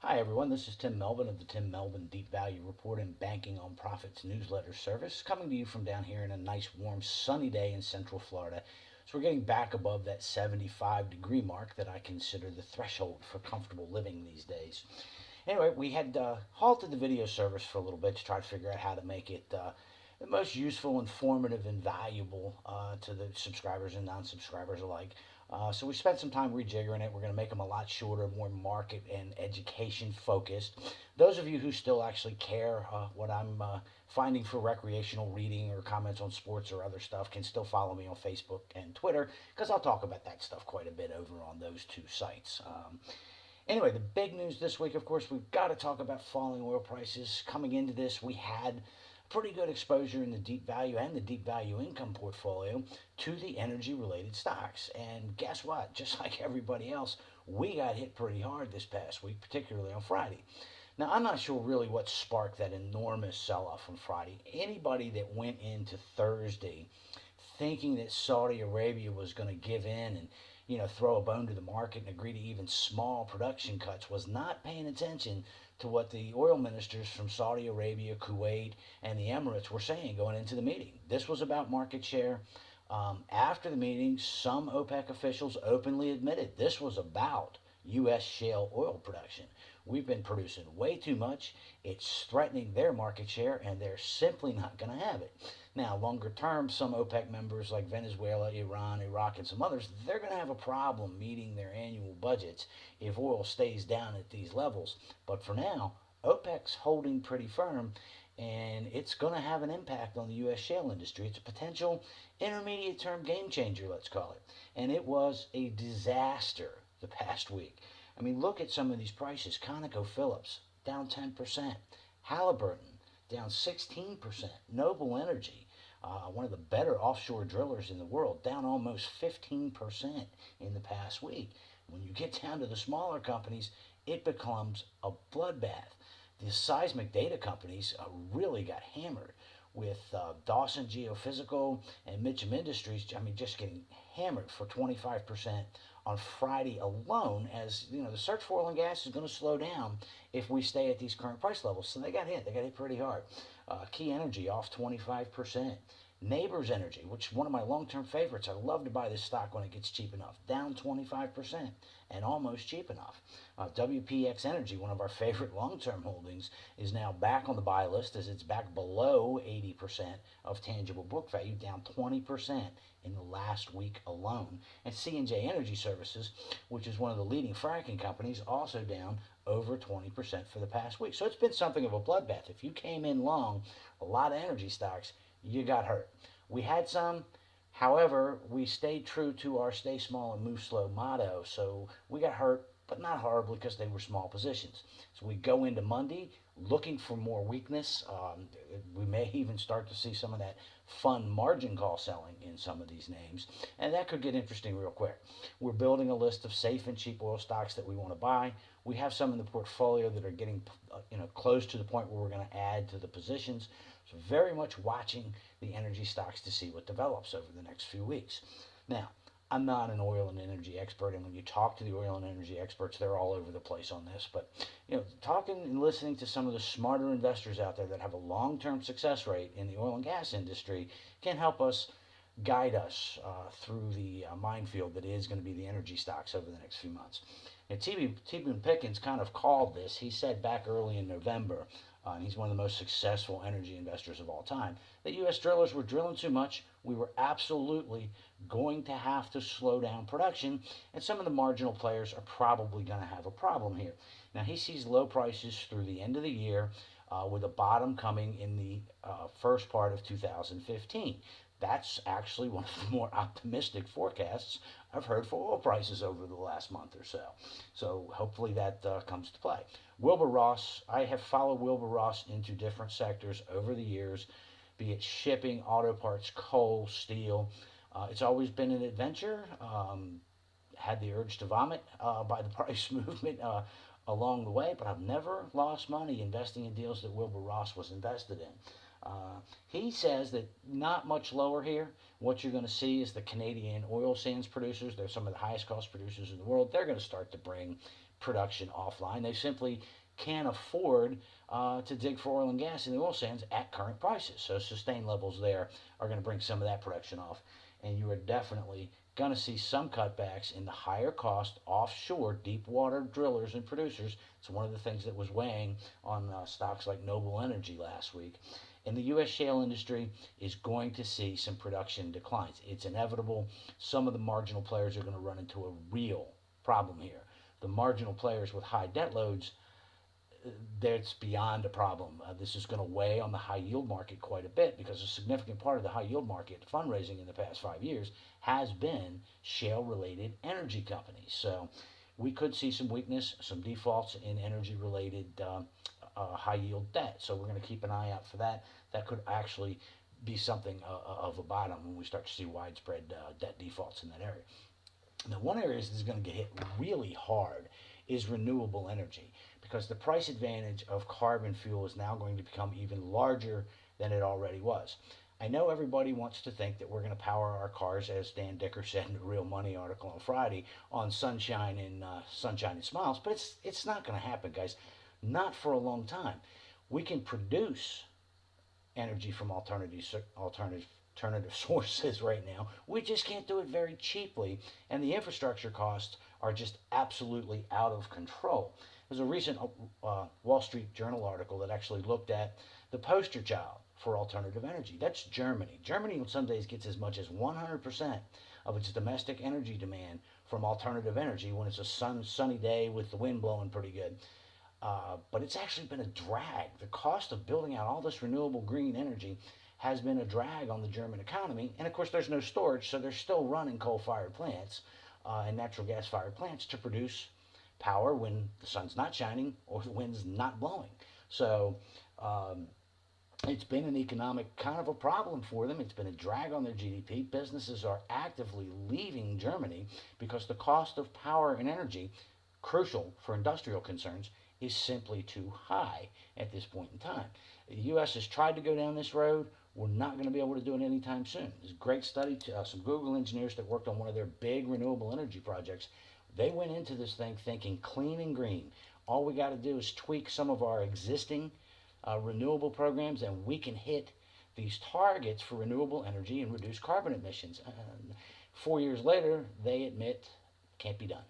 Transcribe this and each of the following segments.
Hi, everyone. This is Tim Melvin of the Tim Melvin Deep Value Report and Banking on Profits newsletter service, coming to you from down here in a nice, warm, sunny day in Central Florida. So we're getting back above that 75-degree mark that I consider the threshold for comfortable living these days. Anyway, we had halted the video service for a little bit to try to figure out how to make it the most useful, informative, and valuable to the subscribers and non-subscribers alike. So we spent some time rejiggering it. We're going to make them a lot shorter, more market and education focused. Those of you who still actually care what I'm finding for recreational reading or comments on sports or other stuff can still follow me on Facebook and Twitter because I'll talk about that stuff quite a bit over on those two sites. Anyway, the big news this week, of course, we've got to talk about falling oil prices. Coming into this, we had pretty good exposure in the deep value and the deep value income portfolio to the energy related stocks. And guess what? Just like everybody else, we got hit pretty hard this past week, particularly on Friday. Now, I'm not sure really what sparked that enormous sell off on Friday. Anybody that went into Thursday thinking that Saudi Arabia was going to give in and throw a bone to the market and agree to even small production cuts was not paying attention to what the oil ministers from Saudi Arabia, Kuwait, and the Emirates were saying going into the meeting. This was about market share. After the meeting, some OPEC officials openly admitted this was about U.S. shale oil production. We've been producing way too much. It's threatening their market share, and they're simply not going to have it. Now, longer term, some OPEC members like Venezuela, Iran, Iraq, and some others, they're going to have a problem meeting their annual budgets if oil stays down at these levels. But for now, OPEC's holding pretty firm, and it's going to have an impact on the U.S. shale industry. It's a potential intermediate term game changer, let's call it. And it was a disaster the past week. I mean, look at some of these prices. ConocoPhillips down 10%, Halliburton down 16%, Noble Energy, one of the better offshore drillers in the world, down almost 15% in the past week. When you get down to the smaller companies, it becomes a bloodbath. The seismic data companies really got hammered with Dawson Geophysical and Mitcham Industries, I mean, just getting hammered for 25% on Friday alone, as the search for oil and gas is going to slow down if we stay at these current price levels. So they got hit. They got hit pretty hard. Key Energy off 25%. Neighbors Energy, which is one of my long-term favorites. I love to buy this stock when it gets cheap enough. Down 25% and almost cheap enough. WPX Energy, one of our favorite long-term holdings, is now back on the buy list as it's back below 80% of tangible book value, down 20% in the last week alone. And C&J Energy Services, which is one of the leading fracking companies, also down over 20% for the past week. So it's been something of a bloodbath. If you came in long, a lot of energy stocks, you got hurt. We had some. However, we stayed true to our stay small and move slow motto. So we got hurt, but not horribly because they were small positions. So we go into Monday looking for more weakness. We may even start to see some of that fun margin call selling in some of these names. And that could get interesting real quick. We're building a list of safe and cheap oil stocks that we want to buy. We have some in the portfolio that are getting close to the point where we're going to add to the positions. So very much watching the energy stocks to see what develops over the next few weeks. Now, I'm not an oil and energy expert, and when you talk to the oil and energy experts, they're all over the place on this. But talking and listening to some of the smarter investors out there that have a long-term success rate in the oil and gas industry can help us guide us through the minefield that is going to be the energy stocks over the next few months. And T. Boone Pickens kind of called this. He said back early in November, and he's one of the most successful energy investors of all time, that U.S. drillers were drilling too much. We were absolutely going to have to slow down production, and some of the marginal players are probably going to have a problem here. Now, he sees low prices through the end of the year, with a bottom coming in the first part of 2015. That's actually one of the more optimistic forecasts I've heard for oil prices over the last month or so. So hopefully that comes to play. Wilbur Ross, I have followed Wilbur Ross into different sectors over the years, be it shipping, auto parts, coal, steel. It's always been an adventure. Had the urge to vomit by the price movement along the way, but I've never lost money investing in deals that Wilbur Ross was invested in. He says that not much lower here. What you're going to see is the Canadian oil sands producers, they're some of the highest cost producers in the world, they're going to start to bring production offline. They simply can't afford to dig for oil and gas in the oil sands at current prices. So sustained levels there are going to bring some of that production off. And you are definitely going to see some cutbacks in the higher cost offshore deep water drillers and producers. It's one of the things that was weighing on stocks like Noble Energy last week. And the U.S. shale industry is going to see some production declines. It's inevitable. Some of the marginal players are going to run into a real problem here. The marginal players with high debt loads, that's beyond a problem. This is going to weigh on the high yield market quite a bit because a significant part of the high yield market fundraising in the past 5 years has been shale related energy companies. So we could see some weakness, some defaults in energy related high yield debt. So we're going to keep an eye out for that. That could actually be something of a bottom when we start to see widespread debt defaults in that area. Now, one area that's going to get hit really hard is renewable energy because the price advantage of carbon fuel is now going to become even larger than it already was. I know everybody wants to think that we're going to power our cars, as Dan Dicker said in the Real Money article on Friday, on sunshine and smiles, but it's not going to happen, guys. Not for a long time. We can produce energy from alternative sources right now. We just can't do it very cheaply, and the infrastructure costs are just absolutely out of control. There's a recent Wall Street Journal article that actually looked at the poster child for alternative energy. That's Germany. Germany on some days gets as much as 100% of its domestic energy demand from alternative energy when it's a sunny day with the wind blowing pretty good. But it's actually been a drag. The cost of building out all this renewable green energy has been a drag on the German economy. And of course, there's no storage, so they're still running coal fired plants and natural gas fired plants to produce power when the sun's not shining or the wind's not blowing. So it's been an economic kind of a problem for them. It's been a drag on their GDP. Businesses are actively leaving Germany because the cost of power and energy, crucial for industrial concerns, is simply too high at this point in time. The U.S. has tried to go down this road. We're not going to be able to do it anytime soon. There's a great study, some Google engineers that worked on one of their big renewable energy projects. They went into this thing thinking clean and green. All we got to do is tweak some of our existing renewable programs, and we can hit these targets for renewable energy and reduce carbon emissions. 4 years later, they admit can't be done.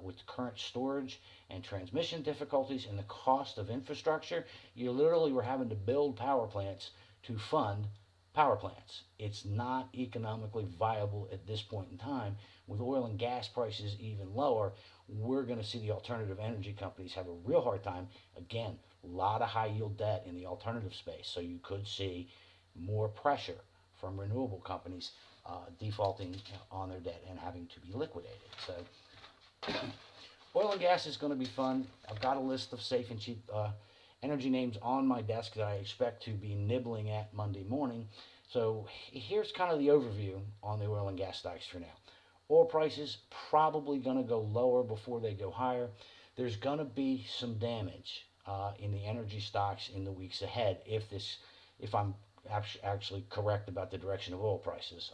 With current storage and transmission difficulties and the cost of infrastructure, you literally were having to build power plants to fund power plants. It's not economically viable at this point in time. With oil and gas prices even lower, we're going to see the alternative energy companies have a real hard time. Again, a lot of high yield debt in the alternative space, so you could see more pressure from renewable companies defaulting on their debt and having to be liquidated. So oil and gas is going to be fun. I've got a list of safe and cheap energy names on my desk that I expect to be nibbling at Monday morning. So here's kind of the overview on the oil and gas stocks for now. Oil prices probably going to go lower before they go higher. There's going to be some damage in the energy stocks in the weeks ahead if I'm actually correct about the direction of oil prices.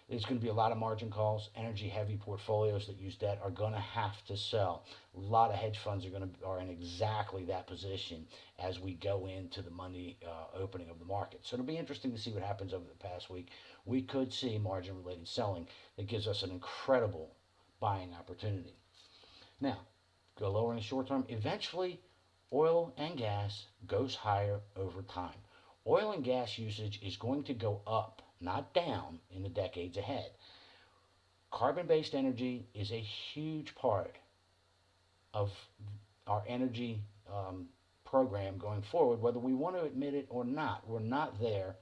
There's going to be a lot of margin calls. Energy heavy portfolios that use debt are going to have to sell. A lot of hedge funds are in exactly that position as we go into the Monday opening of the market. So it'll be interesting to see what happens over the past week. We could see margin related selling that gives us an incredible buying opportunity. Now, go lower in the short term. Eventually, oil and gas goes higher over time. Oil and gas usage is going to go up, not down, in the decades ahead. Carbon-based energy is a huge part of our energy program going forward, whether we want to admit it or not. We're not there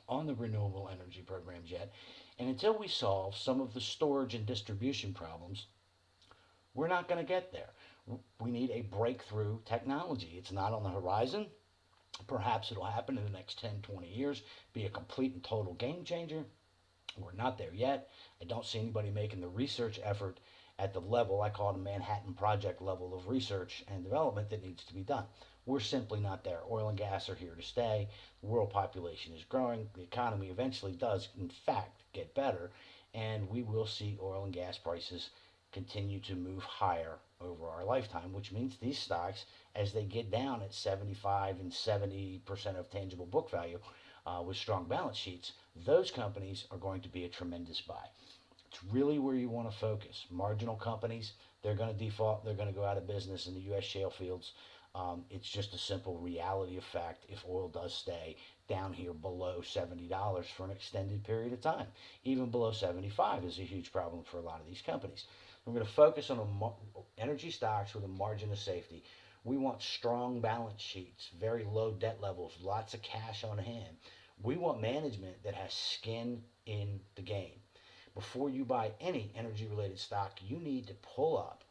on the renewable energy programs yet. And until we solve some of the storage and distribution problems, we're not going to get there. We need a breakthrough technology. It's not on the horizon. Perhaps it'll happen in the next 10, 20 years, be a complete and total game changer. We're not there yet. I don't see anybody making the research effort at the level, I call it a Manhattan Project level of research and development that needs to be done. We're simply not there. Oil and gas are here to stay. The world population is growing. The economy eventually does, in fact, get better. And we will see oil and gas prices continue to move higher over our lifetime, which means these stocks, as they get down at 75 and 70% of tangible book value with strong balance sheets, those companies are going to be a tremendous buy. It's really where you want to focus. Marginal companies, they're going to default, they're going to go out of business in the U.S. shale fields. It's just a simple reality of fact if oil does stay down here below $70 for an extended period of time. Even below 75 is a huge problem for a lot of these companies. We're going to focus on energy stocks with a margin of safety. We want strong balance sheets, very low debt levels, lots of cash on hand. We want management that has skin in the game. Before you buy any energy related stock, you need to pull up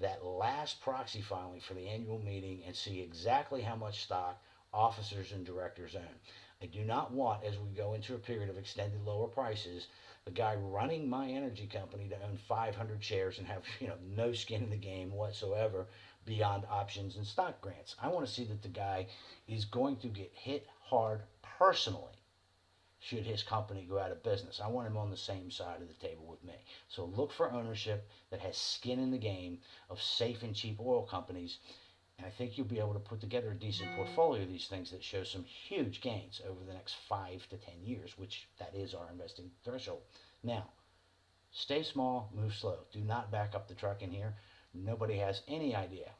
that last proxy filing for the annual meeting and see exactly how much stock officers and directors own. I do not want, as we go into a period of extended lower prices, the guy running my energy company to own 500 shares and have no skin in the game whatsoever beyond options and stock grants. I want to see that the guy is going to get hit hard personally should his company go out of business. I want him on the same side of the table with me. So look for ownership that has skin in the game of safe and cheap oil companies. And I think you'll be able to put together a decent portfolio of these things that shows some huge gains over the next 5 to 10 years, which that is our investing threshold. Now, stay small, move slow. Do not back up the truck in here. Nobody has any idea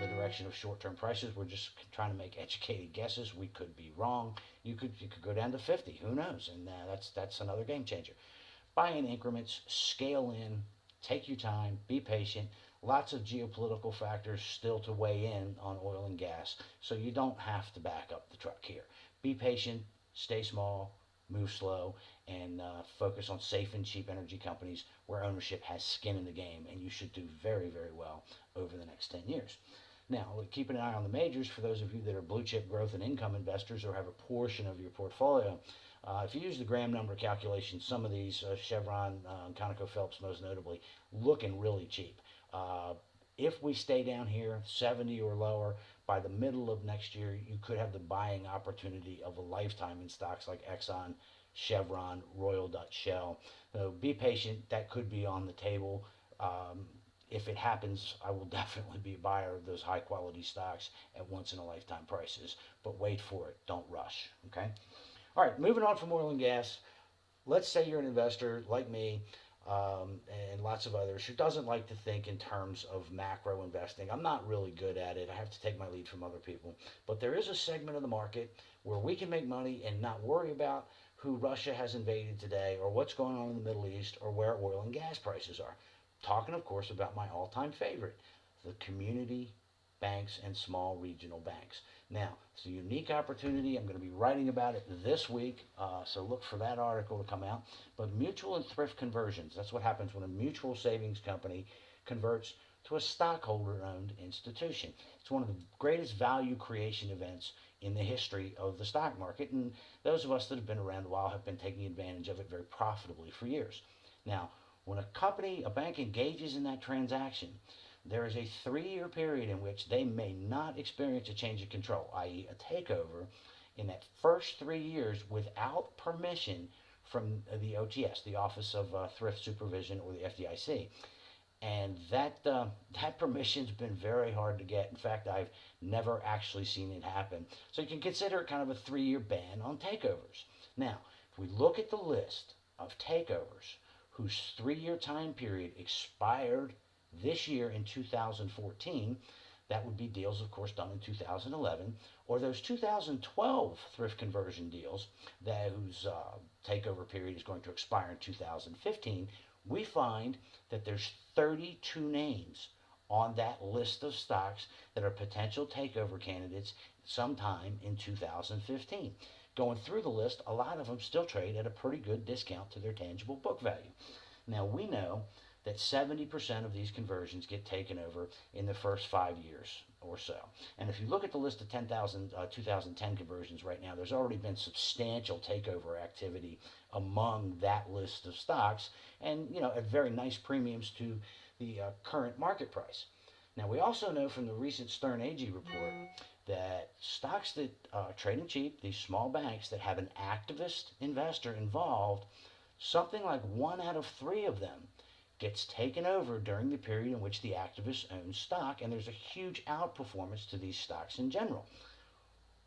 the direction of short-term prices. We're just trying to make educated guesses. We could be wrong. You could go down to 50. Who knows? And that's another game changer. Buy in increments, scale in, take your time, be patient. Lots of geopolitical factors still to weigh in on oil and gas, so you don't have to back up the truck here. Be patient, stay small, move slow, and focus on safe and cheap energy companies where ownership has skin in the game, and you should do very, very well over the next 10 years. Now, keep an eye on the majors for those of you that are blue chip growth and income investors or have a portion of your portfolio. If you use the Graham number calculation, some of these, Chevron, ConocoPhillips most notably, looking really cheap. If we stay down here 70 or lower by the middle of next year, you could have the buying opportunity of a lifetime in stocks like Exxon, Chevron, Royal Dutch Shell. So be patient. That could be on the table. If it happens, I will definitely be a buyer of those high quality stocks at once in a lifetime prices. But wait for it. Don't rush. Okay. All right. Moving on from oil and gas. Let's say you're an investor like me, and lots of others who doesn't like to think in terms of macro investing. I'm not really good at it. I have to take my lead from other people. But there is a segment of the market where we can make money and not worry about who Russia has invaded today or what's going on in the Middle East or where oil and gas prices are. Talking, of course, about my all-time favorite, the community banks and small regional banks. Now, it's a unique opportunity. I'm going to be writing about it this week, so look for that article to come out. But mutual and thrift conversions, that's what happens when a mutual savings company converts to a stockholder-owned institution. It's one of the greatest value creation events in the history of the stock market, and those of us that have been around a while have been taking advantage of it very profitably for years. Now, when a bank engages in that transaction, there is a 3-year period in which they may not experience a change of control, i.e. a takeover, in that first 3 years without permission from the OTS, the Office of Thrift Supervision, or the FDIC. And that permission's been very hard to get. In fact, I've never actually seen it happen. So you can consider it kind of a 3-year ban on takeovers. Now, if we look at the list of takeovers whose 3-year time period expired this year in 2014, that would be deals, of course, done in 2011, or those 2012 thrift conversion deals whose takeover period is going to expire in 2015, we find that there's 32 names on that list of stocks that are potential takeover candidates sometime in 2015. Going through the list, a lot of them still trade at a pretty good discount to their tangible book value. Now, we know that 70% of these conversions get taken over in the first 5 years or so. And if you look at the list of 2010 conversions right now, there's already been substantial takeover activity among that list of stocks, and at very nice premiums to the current market price. Now, we also know from the recent Stern AG report that stocks that are trading cheap, these small banks that have an activist investor involved, something like 1 out of 3 of them gets taken over during the period in which the activist owns stock, and there's a huge outperformance to these stocks in general.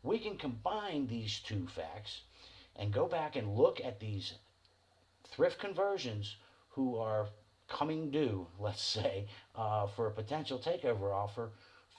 We can combine these two facts and go back and look at these thrift conversions who are coming due, let's say, for a potential takeover offer,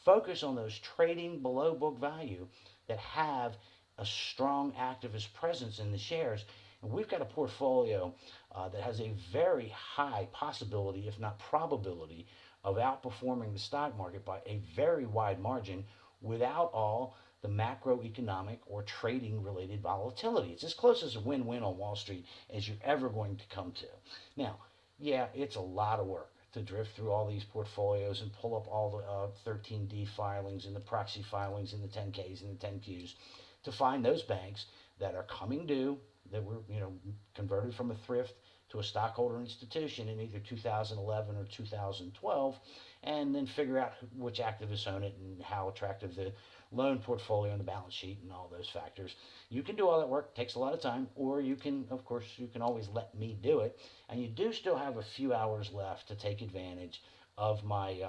focus on those trading below book value that have a strong activist presence in the shares. And we've got a portfolio that has a very high possibility, if not probability, of outperforming the stock market by a very wide margin without all the macroeconomic or trading related volatility. It's as close as a win-win on Wall Street as you're ever going to come to. Now, yeah, it's a lot of work to drift through all these portfolios and pull up all the 13D filings and the proxy filings and the 10Ks and the 10Qs to find those banks that are coming due, that were converted from a thrift to a stockholder institution in either 2011 or 2012, and then figure out which activists own it and how attractive the loan portfolio and the balance sheet and all those factors. You can do all that work. It takes a lot of time, or you can, of course, you can always let me do it. And you do still have a few hours left to take advantage of my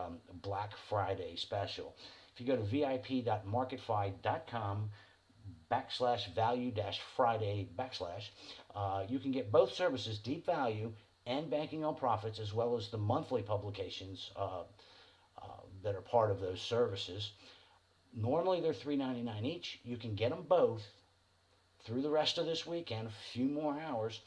Black Friday special. If you go to vip.marketfi.com/value-friday/, you can get both services, Deep Value and Banking on Profits, as well as the monthly publications that are part of those services. Normally they're $3.99 each. You can get them both through the rest of this weekend, a few more hours,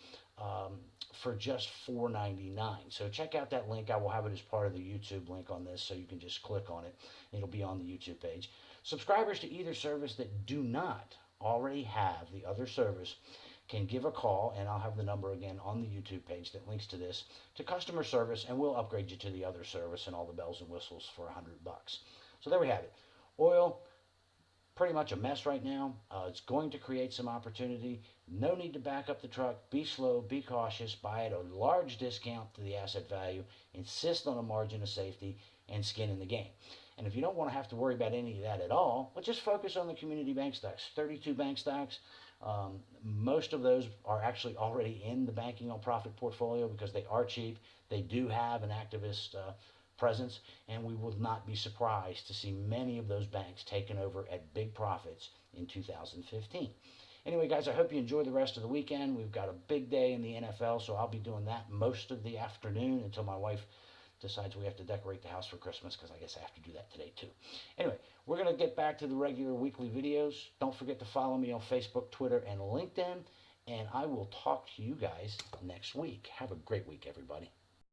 for just $4.99. So check out that link. I will have it as part of the YouTube link on this, so you can just click on it. It'll be on the YouTube page. Subscribers to either service that do not already have the other service can give a call, and I'll have the number again on the YouTube page that links to this, to customer service, and we'll upgrade you to the other service and all the bells and whistles for $100. So there we have it. Oil, pretty much a mess right now. It's going to create some opportunity. No need to back up the truck. Be slow, be cautious, buy at a large discount to the asset value, insist on a margin of safety, and skin in the game. And if you don't want to have to worry about any of that at all, well, just focus on the community bank stocks. 32 bank stocks. Most of those are actually already in the Banking on Profit portfolio because they are cheap. They do have an activist presence, and we will not be surprised to see many of those banks taken over at big profits in 2015. Anyway, guys, I hope you enjoy the rest of the weekend. We've got a big day in the NFL, so I'll be doing that most of the afternoon until my wife decides we have to decorate the house for Christmas, because I guess I have to do that today too. Anyway, we're going to get back to the regular weekly videos. Don't forget to follow me on Facebook, Twitter, and LinkedIn, and I will talk to you guys next week. Have a great week, everybody.